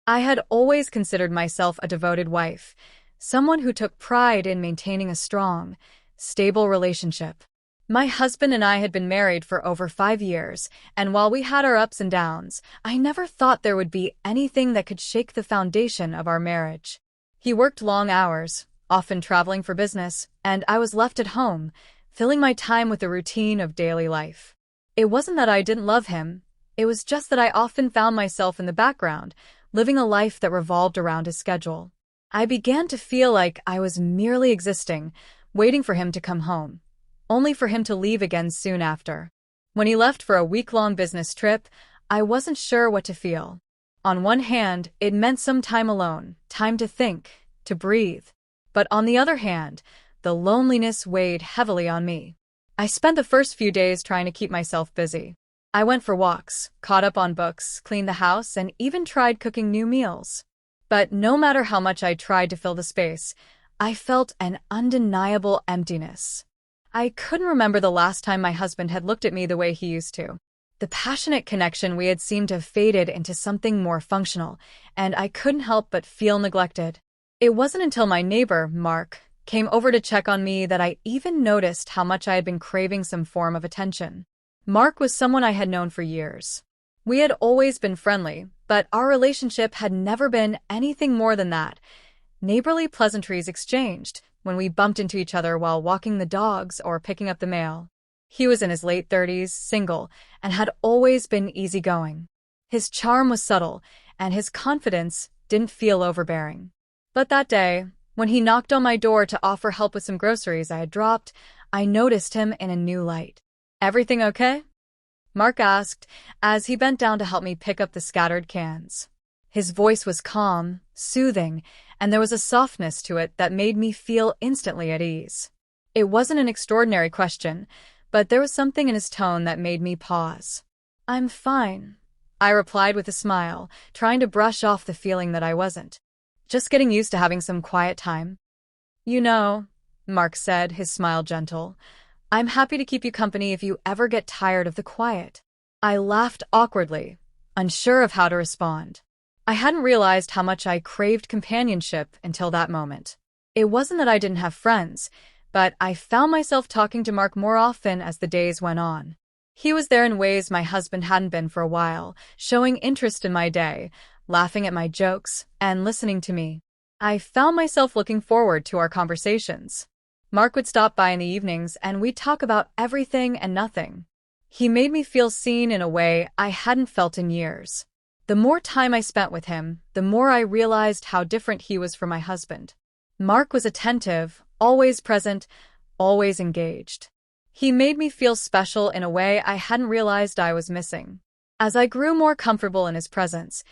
I had always considered myself a devoted wife, someone who took pride in maintaining a strong, stable relationship. My husband and I had been married for over 5 years, and while we had our ups and downs, I never thought there would be anything that could shake the foundation of our marriage. He worked long hours, often traveling for business, and I was left at home, filling my time with the routine of daily life. It wasn't that I didn't love him, it was just that I often found myself in the background, living a life that revolved around his schedule. I began to feel like I was merely existing, waiting for him to come home, only for him to leave again soon after. When he left for a week-long business trip, I wasn't sure what to feel. On one hand, it meant some time alone, time to think, to breathe. But on the other hand, the loneliness weighed heavily on me. I spent the first few days trying to keep myself busy. I went for walks, caught up on books, cleaned the house, and even tried cooking new meals. But no matter how much I tried to fill the space, I felt an undeniable emptiness. I couldn't remember the last time my husband had looked at me the way he used to. The passionate connection we had seemed to have faded into something more functional, and I couldn't help but feel neglected. It wasn't until my neighbor, Mark, came over to check on me that I even noticed how much I had been craving some form of attention. Mark was someone I had known for years. We had always been friendly, but our relationship had never been anything more than that. Neighborly pleasantries exchanged when we bumped into each other while walking the dogs or picking up the mail. He was in his late 30s, single, and had always been easygoing. His charm was subtle, and his confidence didn't feel overbearing. But that day, when he knocked on my door to offer help with some groceries I had dropped, I noticed him in a new light. "Everything okay?" Mark asked, as he bent down to help me pick up the scattered cans. His voice was calm, soothing, and there was a softness to it that made me feel instantly at ease. It wasn't an extraordinary question, but there was something in his tone that made me pause. "I'm fine," I replied with a smile, trying to brush off the feeling that I wasn't. "Just getting used to having some quiet time." "You know," Mark said, his smile gentle, "I'm happy to keep you company if you ever get tired of the quiet." I laughed awkwardly, unsure of how to respond. I hadn't realized how much I craved companionship until that moment. It wasn't that I didn't have friends, but I found myself talking to Mark more often as the days went on. He was there in ways my husband hadn't been for a while, showing interest in my day, laughing at my jokes, and listening to me. I found myself looking forward to our conversations. Mark would stop by in the evenings and we'd talk about everything and nothing. He made me feel seen in a way I hadn't felt in years. The more time I spent with him, the more I realized how different he was from my husband. Mark was attentive, always present, always engaged. He made me feel special in a way I hadn't realized I was missing. As I grew more comfortable in his presence,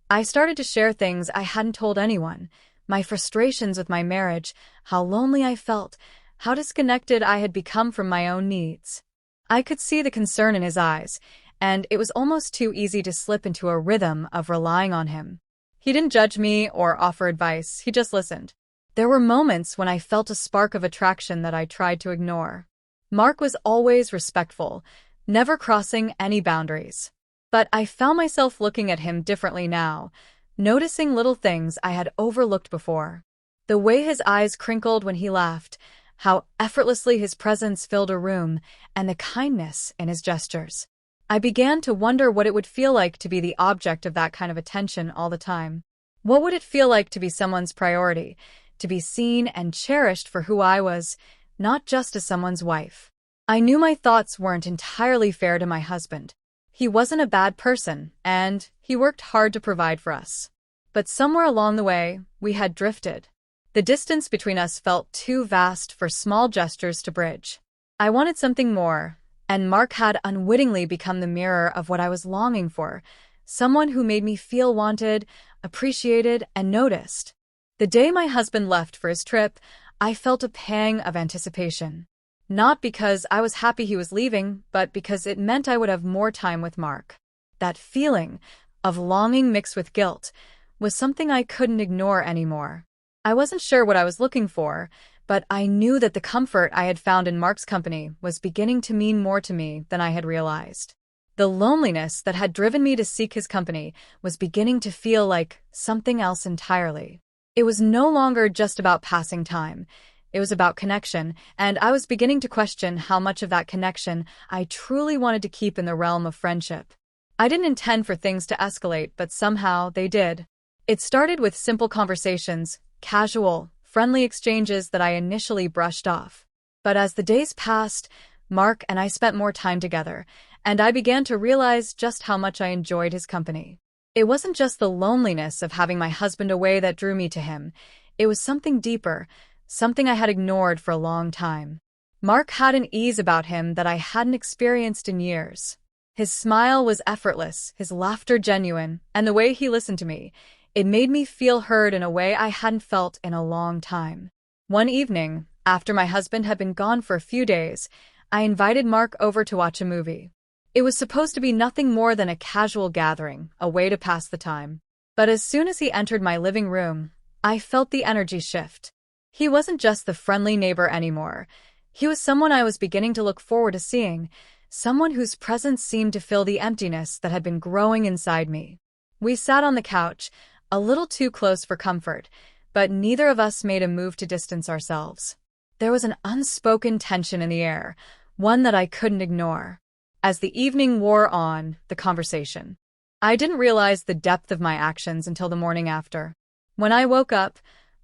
I started to share things I hadn't told anyone, my frustrations with my marriage, how lonely I felt, how disconnected I had become from my own needs. I could see the concern in his eyes, and it was almost too easy to slip into a rhythm of relying on him. He didn't judge me or offer advice, he just listened. There were moments when I felt a spark of attraction that I tried to ignore. Mark was always respectful, never crossing any boundaries. But I found myself looking at him differently now, noticing little things I had overlooked before. The way his eyes crinkled when he laughed, how effortlessly his presence filled a room, and the kindness in his gestures. I began to wonder what it would feel like to be the object of that kind of attention all the time. What would it feel like to be someone's priority, to be seen and cherished for who I was, not just as someone's wife? I knew my thoughts weren't entirely fair to my husband. He wasn't a bad person, and he worked hard to provide for us. But somewhere along the way, we had drifted. The distance between us felt too vast for small gestures to bridge. I wanted something more, and Mark had unwittingly become the mirror of what I was longing for, someone who made me feel wanted, appreciated, and noticed. The day my husband left for his trip, I felt a pang of anticipation. Not because I was happy he was leaving, but because it meant I would have more time with Mark. That feeling of longing mixed with guilt was something I couldn't ignore anymore. I wasn't sure what I was looking for, but I knew that the comfort I had found in Mark's company was beginning to mean more to me than I had realized. The loneliness that had driven me to seek his company was beginning to feel like something else entirely. It was no longer just about passing time. It was about connection, and I was beginning to question how much of that connection I truly wanted to keep in the realm of friendship. I didn't intend for things to escalate, but somehow they did. It started with simple conversations, casual, friendly exchanges that I initially brushed off. But as the days passed, Mark and I spent more time together, and I began to realize just how much I enjoyed his company. It wasn't just the loneliness of having my husband away that drew me to him. It was something deeper, something I had ignored for a long time. Mark had an ease about him that I hadn't experienced in years. His smile was effortless, his laughter genuine, and the way he listened to me, it made me feel heard in a way I hadn't felt in a long time. One evening, after my husband had been gone for a few days, I invited Mark over to watch a movie. It was supposed to be nothing more than a casual gathering, a way to pass the time. But as soon as he entered my living room, I felt the energy shift. He wasn't just the friendly neighbor anymore. He was someone I was beginning to look forward to seeing, someone whose presence seemed to fill the emptiness that had been growing inside me. We sat on the couch, a little too close for comfort, but neither of us made a move to distance ourselves. There was an unspoken tension in the air, one that I couldn't ignore. As the evening wore on, the conversation. I didn't realize the depth of my actions until the morning after. When I woke up,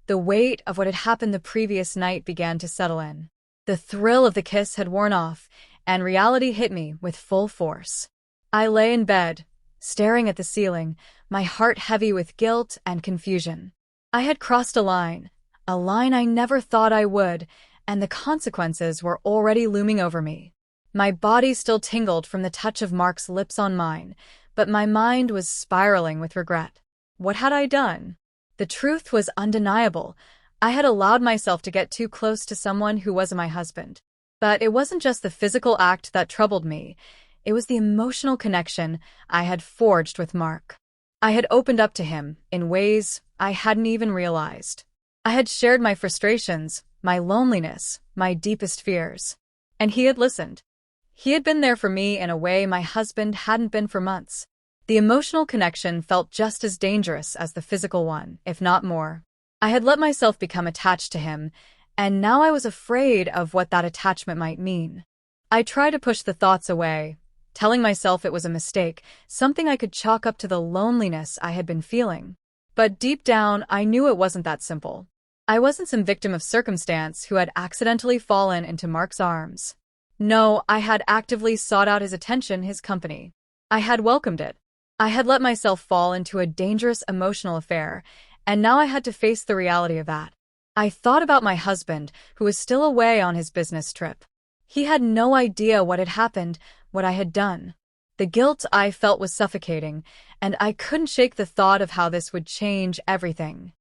the weight of what had happened the previous night began to settle in. The thrill of the kiss had worn off, and reality hit me with full force. I lay in bed, staring at the ceiling, my heart heavy with guilt and confusion. I had crossed a line I never thought I would, and the consequences were already looming over me. My body still tingled from the touch of Mark's lips on mine, but my mind was spiraling with regret. What had I done? The truth was undeniable. I had allowed myself to get too close to someone who wasn't my husband. But it wasn't just the physical act that troubled me. It was the emotional connection I had forged with Mark. I had opened up to him in ways I hadn't even realized. I had shared my frustrations, my loneliness, my deepest fears. And he had listened. He had been there for me in a way my husband hadn't been for months. The emotional connection felt just as dangerous as the physical one, if not more. I had let myself become attached to him, and now I was afraid of what that attachment might mean. I tried to push the thoughts away, telling myself it was a mistake, something I could chalk up to the loneliness I had been feeling. But deep down, I knew it wasn't that simple. I wasn't some victim of circumstance who had accidentally fallen into Mark's arms. No, I had actively sought out his attention, his company. I had welcomed it. I had let myself fall into a dangerous emotional affair, and now I had to face the reality of that. I thought about my husband, who was still away on his business trip. He had no idea what had happened, what I had done. The guilt I felt was suffocating, and I couldn't shake the thought of how this would change everything.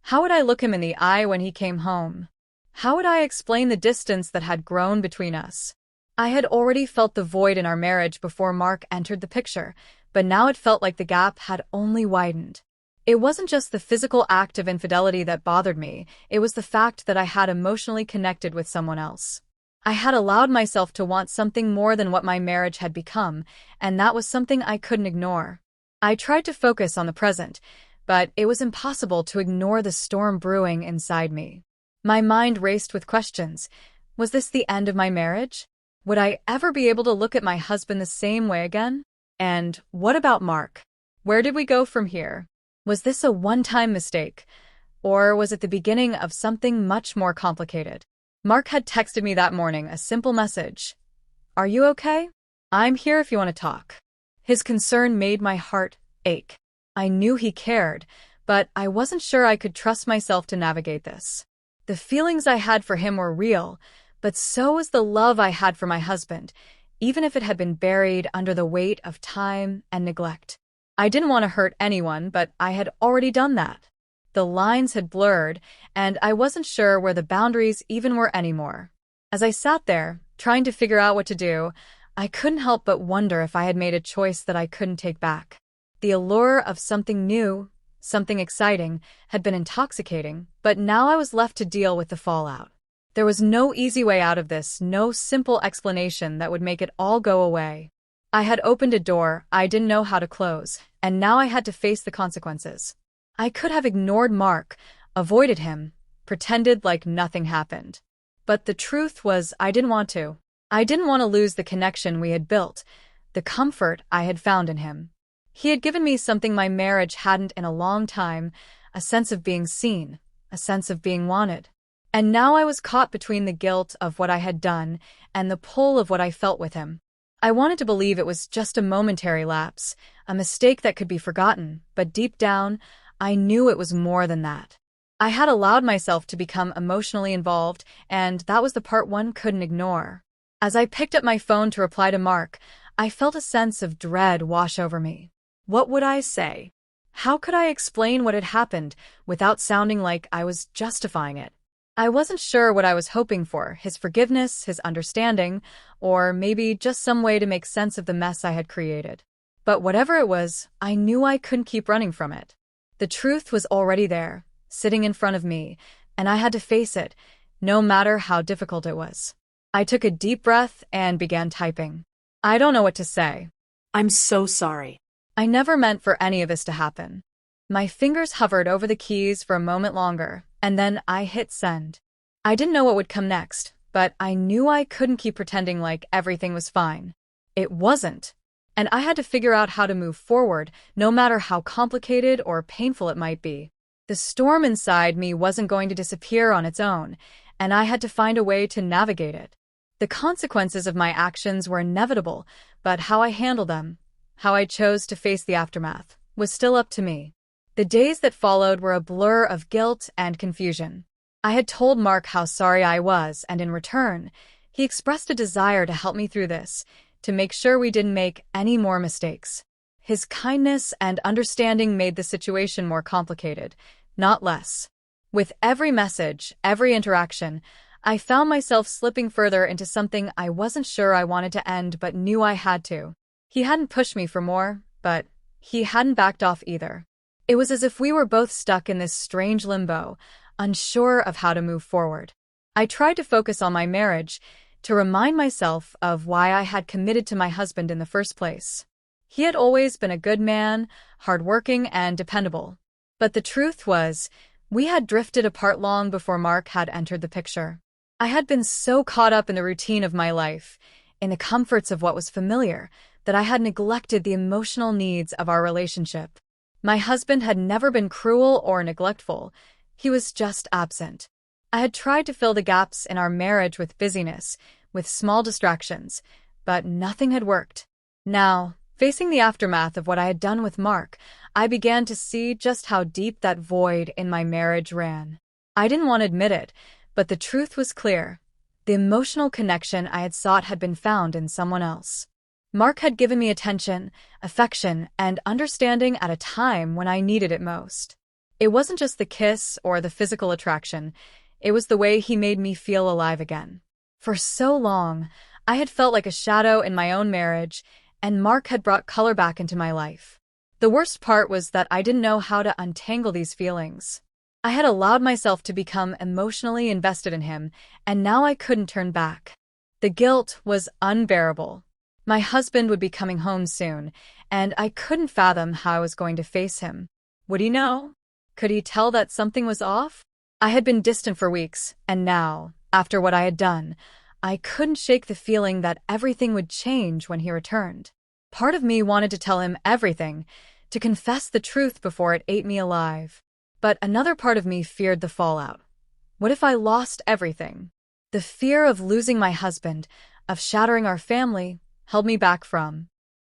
How would I look him in the eye when he came home? How would I explain the distance that had grown between us? I had already felt the void in our marriage before Mark entered the picture, but now it felt like the gap had only widened. It wasn't just the physical act of infidelity that bothered me, it was the fact that I had emotionally connected with someone else. I had allowed myself to want something more than what my marriage had become, and that was something I couldn't ignore. I tried to focus on the present, but it was impossible to ignore the storm brewing inside me. My mind raced with questions. Was this the end of my marriage? Would I ever be able to look at my husband the same way again? And what about Mark? Where did we go from here? Was this a one-time mistake, or was it the beginning of something much more complicated? Mark had texted me that morning a simple message. "Are you okay? I'm here if you want to talk." His concern made my heart ache. I knew he cared, but I wasn't sure I could trust myself to navigate this. The feelings I had for him were real, but so was the love I had for my husband, even if it had been buried under the weight of time and neglect. I didn't want to hurt anyone, but I had already done that. The lines had blurred, and I wasn't sure where the boundaries even were anymore. As I sat there, trying to figure out what to do, I couldn't help but wonder if I had made a choice that I couldn't take back. The allure of something new, something exciting, had been intoxicating, but now I was left to deal with the fallout. There was no easy way out of this, no simple explanation that would make it all go away. I had opened a door I didn't know how to close, and now I had to face the consequences. I could have ignored Mark, avoided him, pretended like nothing happened. But the truth was I didn't want to. I didn't want to lose the connection we had built, the comfort I had found in him. He had given me something my marriage hadn't in a long time, a sense of being seen, a sense of being wanted. And now I was caught between the guilt of what I had done and the pull of what I felt with him. I wanted to believe it was just a momentary lapse, a mistake that could be forgotten, but deep down, I knew it was more than that. I had allowed myself to become emotionally involved, and that was the part one couldn't ignore. As I picked up my phone to reply to Mark, I felt a sense of dread wash over me. What would I say? How could I explain what had happened without sounding like I was justifying it? I wasn't sure what I was hoping for, his forgiveness, his understanding, or maybe just some way to make sense of the mess I had created. But whatever it was, I knew I couldn't keep running from it. The truth was already there, sitting in front of me, and I had to face it, no matter how difficult it was. I took a deep breath and began typing. I don't know what to say. I'm so sorry. I never meant for any of this to happen. My fingers hovered over the keys for a moment longer, and then I hit send. I didn't know what would come next, but I knew I couldn't keep pretending like everything was fine. It wasn't. And I had to figure out how to move forward, no matter how complicated or painful it might be. The storm inside me wasn't going to disappear on its own, and I had to find a way to navigate it. The consequences of my actions were inevitable, but how I handled them, how I chose to face the aftermath, was still up to me. The days that followed were a blur of guilt and confusion. I had told Mark how sorry I was, and in return, he expressed a desire to help me through this, to make sure we didn't make any more mistakes. His kindness and understanding made the situation more complicated, not less. With every message, every interaction, I found myself slipping further into something I wasn't sure I wanted to end but knew I had to. He hadn't pushed me for more, but he hadn't backed off either. It was as if we were both stuck in this strange limbo, unsure of how to move forward. I tried to focus on my marriage, to remind myself of why I had committed to my husband in the first place. He had always been a good man, hardworking and dependable. But the truth was, we had drifted apart long before Mark had entered the picture. I had been so caught up in the routine of my life, in the comforts of what was familiar, that I had neglected the emotional needs of our relationship. My husband had never been cruel or neglectful. He was just absent. I had tried to fill the gaps in our marriage with busyness, with small distractions, but nothing had worked. Now, facing the aftermath of what I had done with Mark, I began to see just how deep that void in my marriage ran. I didn't want to admit it, but the truth was clear. The emotional connection I had sought had been found in someone else. Mark had given me attention, affection, and understanding at a time when I needed it most. It wasn't just the kiss or the physical attraction, it was the way he made me feel alive again. For so long, I had felt like a shadow in my own marriage, and Mark had brought color back into my life. The worst part was that I didn't know how to untangle these feelings. I had allowed myself to become emotionally invested in him, and now I couldn't turn back. The guilt was unbearable. My husband would be coming home soon, and I couldn't fathom how I was going to face him. Would he know? Could he tell that something was off? I had been distant for weeks, and now, after what I had done, I couldn't shake the feeling that everything would change when he returned. Part of me wanted to tell him everything, to confess the truth before it ate me alive. But another part of me feared the fallout. What if I lost everything? The fear of losing my husband, of shattering our family, held me back from